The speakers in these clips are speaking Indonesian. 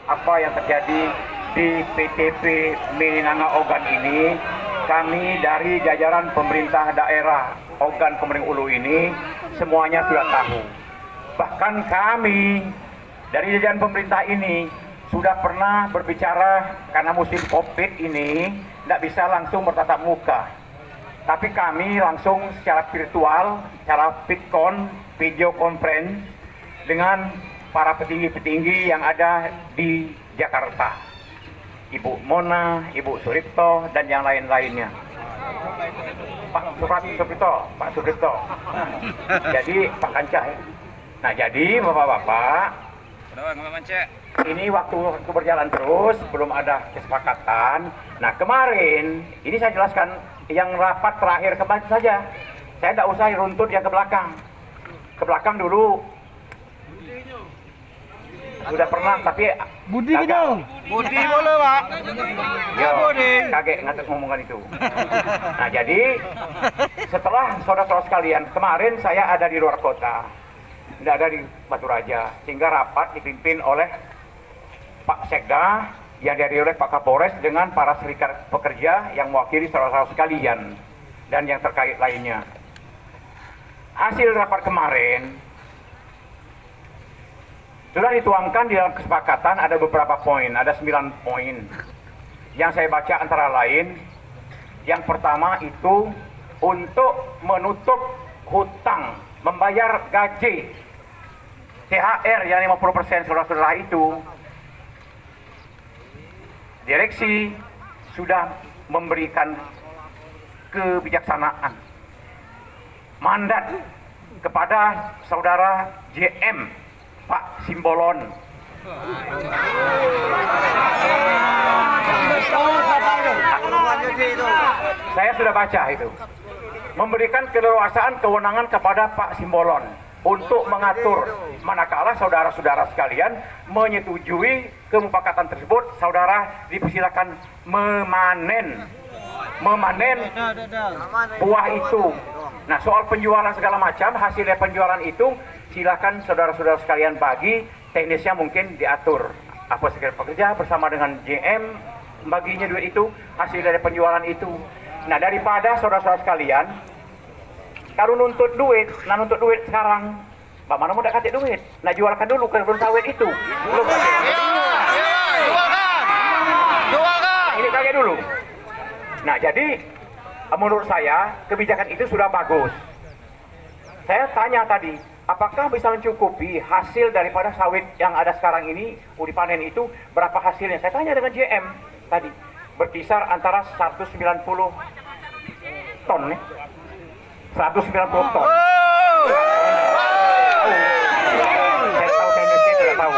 apa yang terjadi di PTP Meninanga Ogan ini. Kami dari jajaran pemerintah daerah Ogan Komering Ulu ini semuanya sudah tahu. Bahkan kami dari jajaran pemerintah ini sudah pernah berbicara karena musim COVID ini tidak bisa langsung bertatap muka. Tapi kami langsung secara virtual, secara video conference dengan para petinggi-petinggi yang ada di Jakarta. Ibu Mona, Ibu Suripto, dan yang lain-lainnya. Pak Suripto. Jadi Pak Kanca ya. Nah jadi Bapak-Bapak, ini waktu berjalan terus, belum ada kesepakatan. Nah kemarin, ini saya jelaskan yang rapat terakhir kemarin saja. Saya tidak usah runtut yang ke belakang. Ke belakang dulu. Sudah pernah, tapi Budi dong. Budi boleh, Pak. Yo, kaget ngatur ngomongan itu. Nah, jadi setelah saudara-saudara sekalian, kemarin saya ada di luar kota. Tidak ada di Batu Raja, sehingga rapat dipimpin oleh Pak Sekda, yang dihadiri oleh Pak Kapolres dengan para serikat pekerja yang mewakili saudara-saudara sekalian dan yang terkait lainnya. Hasil rapat kemarin sudah dituangkan di dalam kesepakatan, ada beberapa poin, ada 9 poin yang saya baca antara lain. Yang pertama itu untuk menutup hutang, membayar gaji THR yang 50% saudara-saudara itu, direksi sudah memberikan kebijaksanaan mandat kepada saudara JM Pak Simbolon. Saya sudah baca itu. Memberikan keleluasaan kewenangan kepada Pak Simbolon untuk mengatur manakala saudara-saudara sekalian menyetujui kesepakatan tersebut, saudara dipersilakan memanen buah itu. Nah, soal penjualan segala macam, hasilnya penjualan itu silakan saudara-saudara sekalian bagi, teknisnya mungkin diatur. Apa sekalian pekerja bersama dengan JM baginya duit itu, hasil dari penjualan itu. Nah, daripada saudara-saudara sekalian kalau nuntut duit sekarang, Pak mana mau kasih duit? Nah, jualkan dulu ke kebun sawit itu. Belum kasih. Ini kaget dulu. Nah, jadi menurut saya kebijakan itu sudah bagus. Saya tanya tadi, apakah bisa mencukupi hasil daripada sawit yang ada sekarang ini, dipanen itu, berapa hasilnya? Saya tanya dengan JM tadi, berkisar antara 190 ton nih. 190 ton. Saya tahu teknisnya tidak tahu.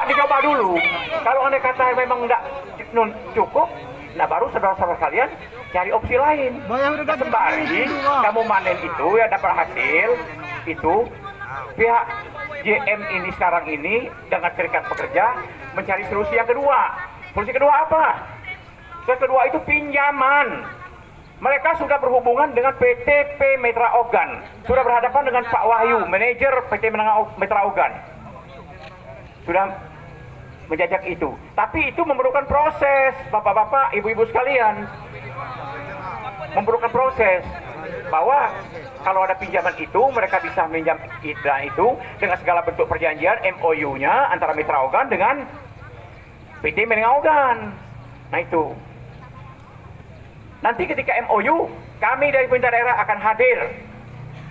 Dicoba dulu. Kalau anda kata memang tidak cukup, nah baru saudara-saudara kalian cari opsi lain. Sembari kamu panen itu ya dapat hasil itu, pihak JM ini sekarang ini dengan serikat pekerja mencari solusi yang kedua. Solusi kedua apa? Solusi kedua itu pinjaman. Mereka sudah berhubungan dengan PTP Metra Ogan, sudah berhadapan dengan Pak Wahyu, manajer PT Metra Ogan, sudah menjajak itu. Tapi itu memerlukan proses, bapak-bapak, ibu-ibu sekalian, memerlukan proses. Bahwa kalau ada pinjaman itu, mereka bisa minjam itu dengan segala bentuk perjanjian MOU-nya antara Mitra Ogan dengan PT Meninga Ogan. Nah itu. Nanti ketika MOU, kami dari pemerintah daerah akan hadir.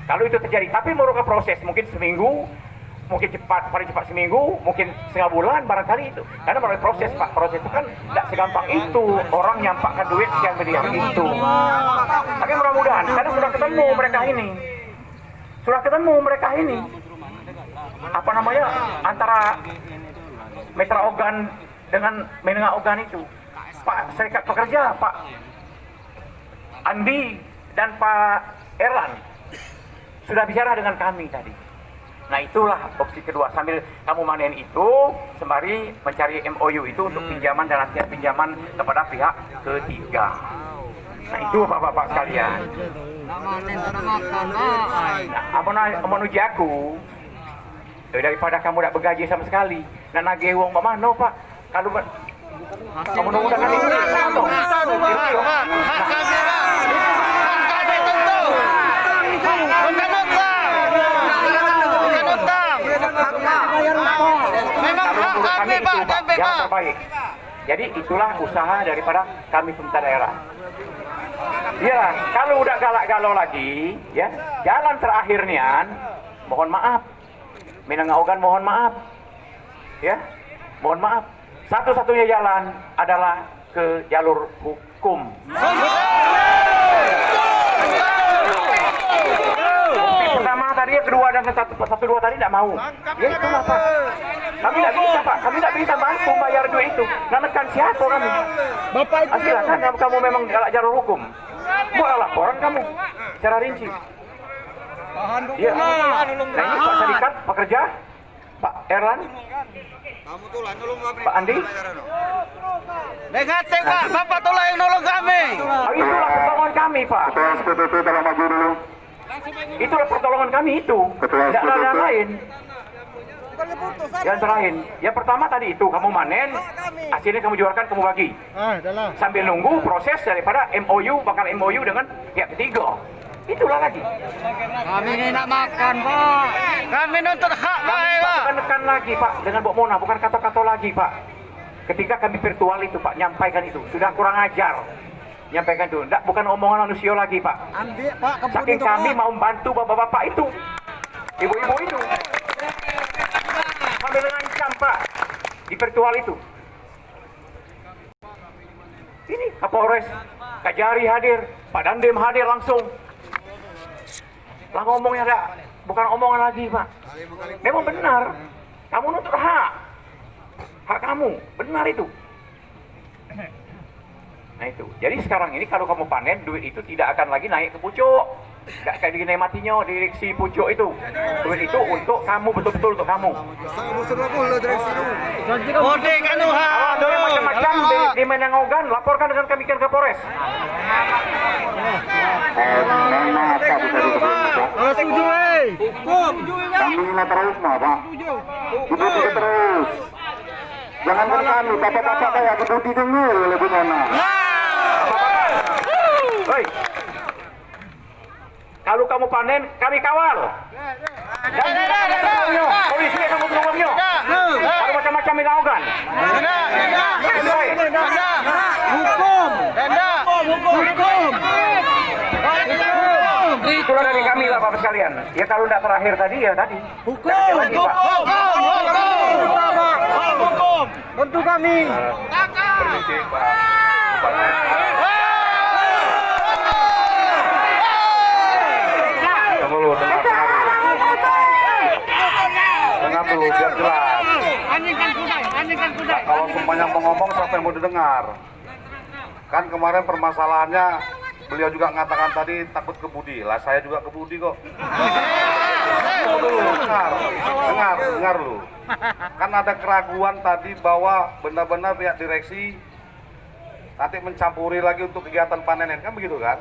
Kalau itu terjadi, tapi memerlukan proses, mungkin seminggu, mungkin paling cepat seminggu, mungkin setengah bulan barangkali itu. Karena melalui proses, Pak, proses itu kan tidak segampang itu orang nyampakkan duit sekian miliar itu. Tapi mudah-mudahan, karena sudah ketemu mereka ini, apa namanya, antara Metra Ogan dengan Meninga Ogan itu, Pak Serikat Pekerja, Pak Andi dan Pak Erlan sudah bicara dengan kami tadi. Nah itulah opsi kedua, sambil kamu manen itu sembari mencari MOU itu untuk pinjaman dan latihan pinjaman kepada pihak ketiga. Nah itu bapak-bapak sekalian. Nah, menuju aku daripada kamu tidak bergaji sama sekali, nak nagih uang mana Pak? Kalau kamu nunggu dengan itu, yang terbaik. Jadi itulah usaha daripada kami pemerintah daerah. Ya, kalau udah galak galau lagi, ya jalan terakhirnya, mohon maaf, Minangaugan mohon maaf, ya, mohon maaf. Satu-satunya jalan adalah ke jalur hukum. Pertama tadi, kedua dan satu dua tadi tidak mau. Ya itulah Pak. Kami tidak bisa Pak, kami tidak bisa bantu bayar duit itu. Menekan siapa kami? Bapak itu silakan kamu memang galak jalur hukum. Buat laporan kamu secara rinci. Ya. Nah ini Pak Sadikat, pekerja, Pak Erlan, Pak Andi. negatif Pak, Bapak tolong yang nolong kami. Itulah pertolongan kami Pak. Itulah pertolongan kami itu. Tidak ada yang lain. Yang terakhir, yang pertama tadi itu kamu manen, hasilnya kamu jualkan, kamu bagi. Sambil nunggu proses daripada MOU, bakal MOU dengan pihak ketiga. Itulah lagi. Kami ini nak makan Pak. Kami nuntut hak Pak. Bukan tekan lagi Pak dengan Bok Mona, bukan kata-kata lagi Pak. Ketika kami virtual itu Pak, nyampaikan itu sudah kurang ajar. Nyampaikan itu, enggak, bukan omongan manusia lagi Pak. Ambil Pak. Saking kami mau membantu bapak-bapak itu, ibu-ibu itu. Sambil mengancam Pak di virtual itu. Ini Kapolres, Kajari hadir, Pak Dandim hadir langsung. Lah ngomongnya ada, bukan omongan lagi Pak. Memang benar, kamu nuntut hak kamu, benar itu. Nah itu, jadi sekarang ini kalau kamu panen, duit itu tidak akan lagi naik ke pucuk. Tidak kayak gini matinya direksi pucuk itu. Duit itu untuk kamu, betul-betul untuk kamu. Kode kanu hak. Ada yang macam-macam di Minangaugan, laporkan dengan kami ke Kapolres. Setuju hukum. Kami terus mah Pak. Itu terus. Jangan berkali, bapak-bapak kayak kebudi dulu lebih mana. Hei, kalau kamu panen, kami kawal. Polisi yang kamu tolongnya. Kalau macam-macam Minangaugan. Hukum. Hukum. Itulah dari kami lah Bapak sekalian. Ya kalau tidak terakhir tadi ya tadi. Hukum. Hukum. Bantu kami. Permisi Pak Bupati. Tunggu dulu, tenang dulu, biar jelas. Anjingkan kuda. Kalau semuanya mau ngomong siapa yang mau didengar? Kan kemarin permasalahannya beliau juga mengatakan tadi takut kebudi. Lah saya juga kebudi kok. Dengar lu. Kan ada keraguan tadi bahwa benar-benar pihak direksi nanti mencampuri lagi untuk kegiatan panen, kan begitu kan?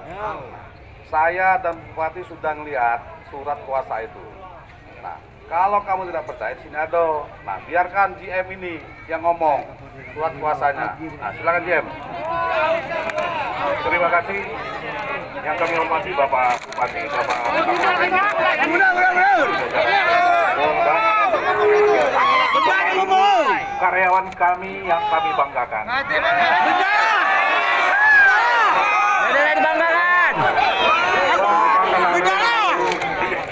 Saya dan Bupati sudah melihat surat kuasa itu. Nah, kalau kamu tidak percaya, sini ada. Nah, biarkan GM ini yang ngomong surat kuasanya. Nah, silakan GM. Terima kasih yang kami hormati Bapak Bupati, Bapak karyawan kami yang kami banggakan.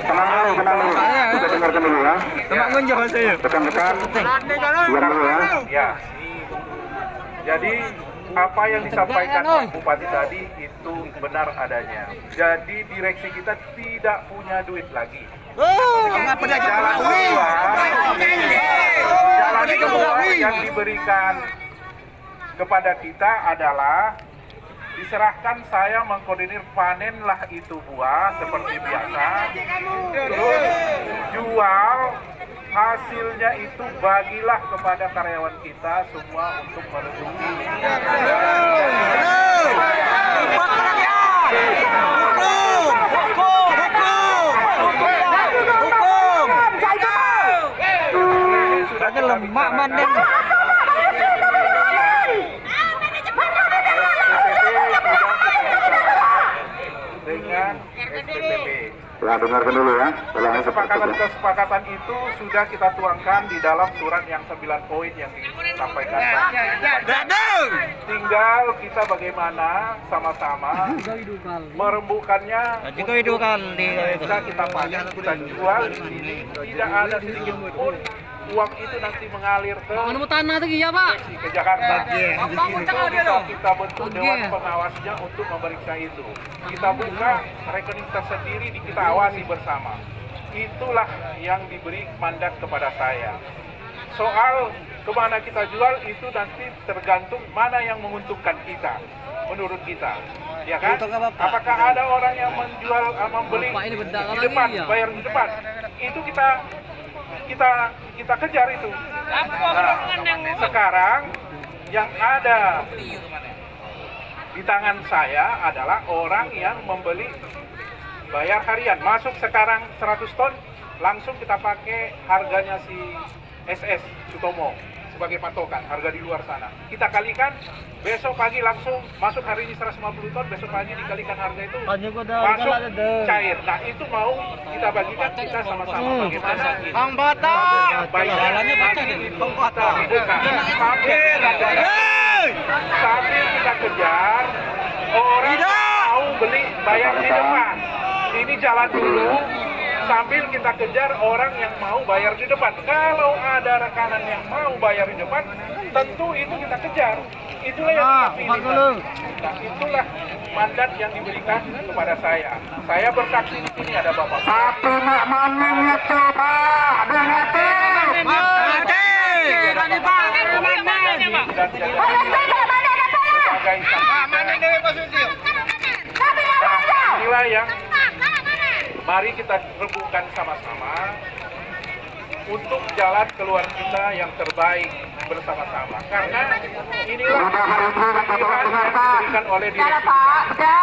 Tenang dulu. Kita dengarkan dulu ya. Tekan-tekan. Dengar dulu ya. Ya. Jadi apa yang disampaikan Pak Bupati tadi itu benar adanya. Jadi direksi kita tidak punya duit lagi. Jalan keluar yang diberikan kepada kita adalah diserahkan saya mengkoordinir panenlah itu buah seperti biasa, terus jual hasilnya itu bagilah kepada karyawan kita semua untuk menutupi. kelemak mandeng. dengan SPPP. Ya, dengarkan dulu ya. Kesepakatan itu sudah kita tuangkan di dalam surat yang 9 poin yang disampaikan. Tinggal kita bagaimana sama-sama merembukannya. Bisa kita panen, kita jual di sini. Tidak ada sedikit pun uang itu nanti mengalir ke ke Jakarta. Itu bisa kita bentuk dewan pengawasnya untuk memeriksa itu. Kita buka rekening tersendiri, kita awasi bersama. Itulah yang diberi mandat kepada saya. Soal kemana kita jual itu nanti tergantung mana yang menguntungkan kita, menurut kita. Ya kan? Apakah ada orang yang menjual, membeli di depan, bayar di depan? Itu kita kejar itu. Nah, sekarang yang ada di tangan saya adalah orang yang membeli bayar harian. Masuk sekarang 100 ton, langsung kita pakai harganya si SS Sutomo sebagai patokan, harga di luar sana. Kita kalikan, besok pagi langsung masuk hari ini 150 ton, besok pagi dikalikan harga itu masuk cair. Nah itu mau kita bagikan, kita sama-sama bagaimana Bang Bata. jalannya baca deh, Bang Bata. Sambil kita kejar orang mau beli bayar di depan. Ini jalan dulu sambil kita kejar orang yang mau bayar di depan. Kalau ada rekanan yang mau bayar di depan, tentu itu kita kejar. Itulah yang kita pilih. Nah, itulah mandat yang diberikan kepada saya. Saya bersaksi di sini ada Bapak. Satu nak manennya coba berhati. Inilah yang mari kita rebutkan sama-sama untuk jalan keluar kita yang terbaik bersama-sama. Karena inilah pilihan yang diberikan oleh direksi kita.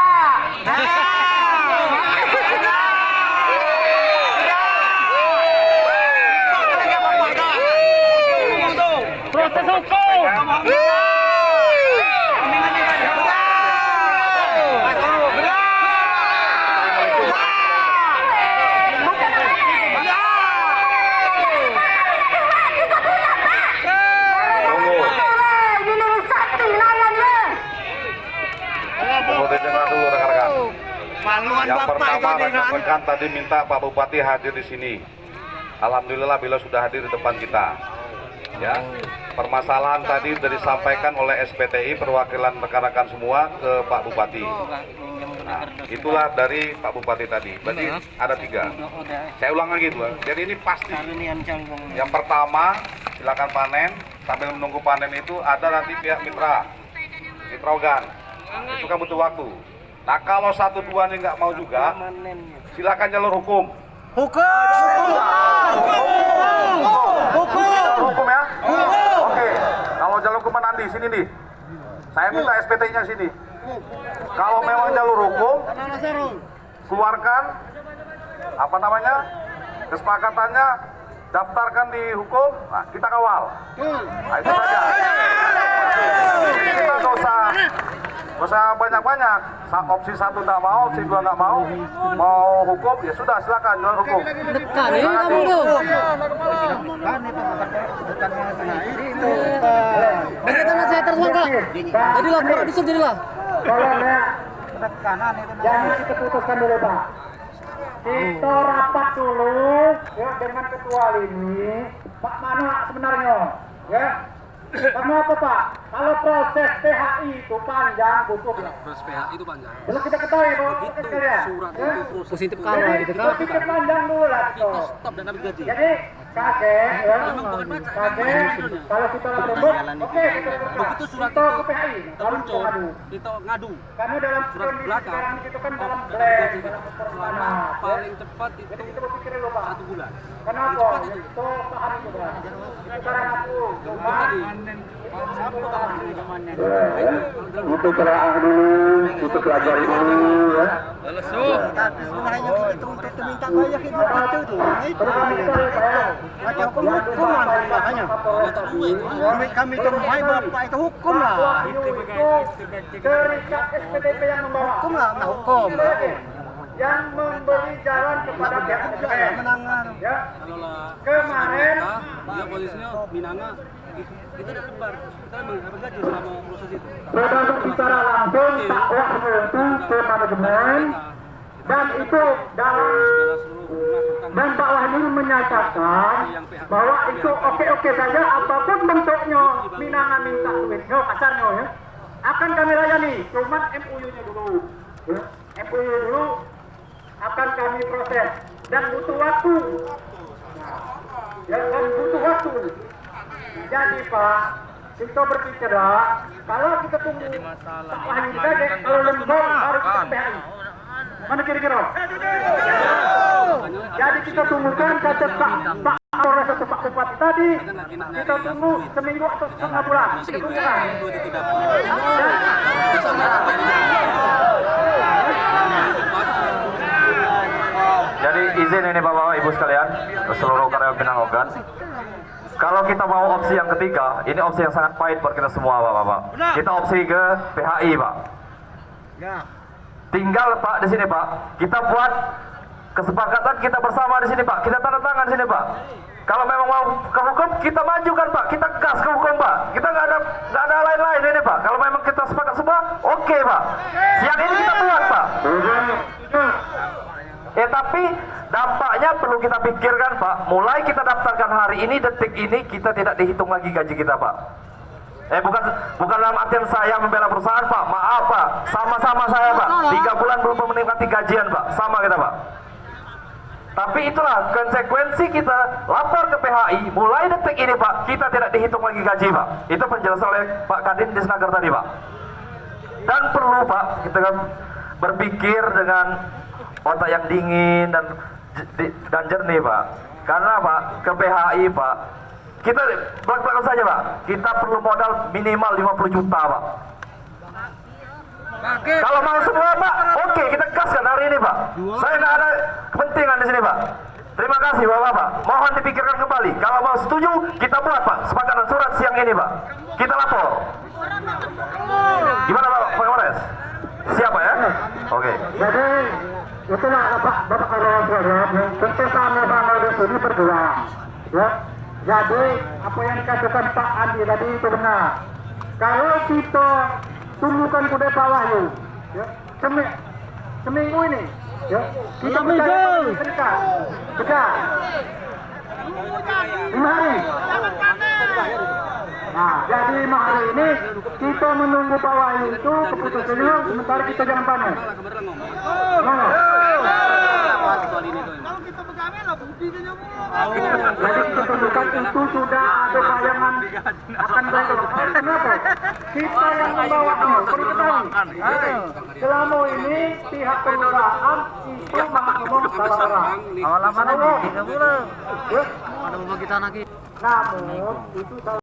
Proses hukum. Yang pertama rekan-rekan tadi minta Pak Bupati hadir di sini. Alhamdulillah beliau sudah hadir di depan kita. Ya, permasalahan tadi sudah disampaikan oleh SPTI perwakilan rekan-rekan semua ke Pak Bupati. Nah, itulah dari Pak Bupati tadi. Berarti ada 3. Saya ulang lagi tuh. Jadi ini pasti. Yang pertama silakan panen. Sambil menunggu panen itu ada nanti pihak mitra organ. Itu kan butuh waktu. Nah kalau 1-2 nih nggak mau juga, silakan jalur hukum. Hukum ya. Oke. Kalau jalur hukum nanti sini nih. Saya minta SPT-nya sini. Kalau memang jalur hukum, keluarkan apa namanya kesepakatannya, daftarkan di hukum. Nah, kita kawal. Nah, itu saja. Kita nggak usah banyak-banyak. Opsi 1 nggak mau, opsi 2 nggak mau hukum ya sudah silakan jalur hukum. Dekat ini kamu tuh. Bagaimana saya tersangka? Jadilah Pak Dusun jadilah. Tolong ya. Jangan kita putuskan dulu Pak. Kita rapat dulu ya dengan ketua ini. Pak mana sebenarnya? Ya. Kenapa Pak? Kalau proses PHI itu panjang, butuh proses PHI itu panjang. Belum kita ketahui bahwa surat itu Positif kalah gitu kan. kita panjang dulu lah. Kita stop dan ambil gaji. Jadi kakek, ya, kakek, kalau kita rebut, oke kita begitu surat itu ke PHI, lalu kita ngadu. Karena dalam surat belakang sekarang itu kan dalam blank, paling cepat itu 1 bulan. Kenapa? Itu paham itu Pak. Sekarang aku Itu telaah dulu, itu pelajari dulu ya. Tapi sebenarnya kita untuk minta banyak itu tuh. Itu macam hukum lah makanya. Kami temui bapak itu hukum lah. Serikat SPDP yang membawa Hukum lah, hukum. yang memberi jalan kepada pihak DPR. Ya. Kemarin sudah berbicara langsung Pak Wahyu itu ke manajemen dan itu dan Pak Wahyu menyatakan bahwa itu oke-oke saja apapun bentuknya Minanga minta duitnya kasarnya ya akan kami layani cuman MOU-nya dulu ya. MOU dulu akan kami proses dan butuh waktu ya dan butuh waktu. Jadi Pak, kita berbicara kalau kita tunggu Pak Wahyu saja kalau lembur harus ke PHI. Mana kira-kira? Jadi kita tunggukan kata Pak Kapolres atau Pak Bupati tadi, kita tunggu seminggu atau setengah bulan. Kita tunggukan. Jadi izin ini Bapak Ibu sekalian, seluruh karyawan Pinang Organ. Kalau kita mau opsi yang ketiga, ini opsi yang sangat pahit buat kita semua Bapak. Kita opsi ke PHI Pak. Tinggal Pak di sini Pak, kita buat kesepakatan kita bersama di sini Pak. Kita tanda tangan di sini Pak. Kalau memang mau ke hukum, kita majukan Pak. Kita gas ke hukum Pak. Kita nggak ada lain-lain ini Pak. Kalau memang kita sepakat semua, oke Pak. Siang ini kita buat Pak. Tapi dampaknya perlu kita pikirkan Pak. Mulai kita daftarkan hari ini, detik ini kita tidak dihitung lagi gaji kita Pak. Bukan dalam artian saya membela perusahaan Pak. Maaf Pak, sama-sama saya Pak. 3 bulan belum menikmati gajian Pak. Sama kita Pak. Tapi itulah konsekuensi kita lapor ke PHI. Mulai detik ini Pak, kita tidak dihitung lagi gaji Pak. Itu penjelasan oleh Pak Kadin Disnaker tadi Pak. Dan perlu Pak, kita kan berpikir dengan otak yang dingin dan jernih Pak. Karena Pak, ke PHI Pak, kita belak-belakan saja Pak, kita perlu modal minimal 50 juta Pak. Kalau mau semua Pak, oke kita gaskan hari ini Pak. Saya nggak ada kepentingan di sini Pak. Terima kasih Bapak-Bapak. Mohon dipikirkan kembali. Kalau mau setuju, kita buat Pak sepakatan surat siang ini Pak. Kita lapor. Gimana Pak Kapolres? Siapa ya? Oke. Jadi itulah Bapak Kapolres tentu sama-sama di sini berjuang. Ya. Jadi apa yang dikatakan Pak Andi tadi itu benar. Kalau kita tunggukan kuda Pak Wahyu, ya, seminggu ini, ya, kita bisa betul, 5 hari. Nah, jadi 5 hari ini kita menunggu Pak Wahyu itu keputusannya, sementara kita jangan panas. Jadi ketundukan itu sudah ada bayangan akan berlaku. Kenapa? Kita yang membawa selama ini pihak perusahaan itu ngomong salah orang. Awal lama 3 bulan. Ya. Ada mau kita lagi. Namun itu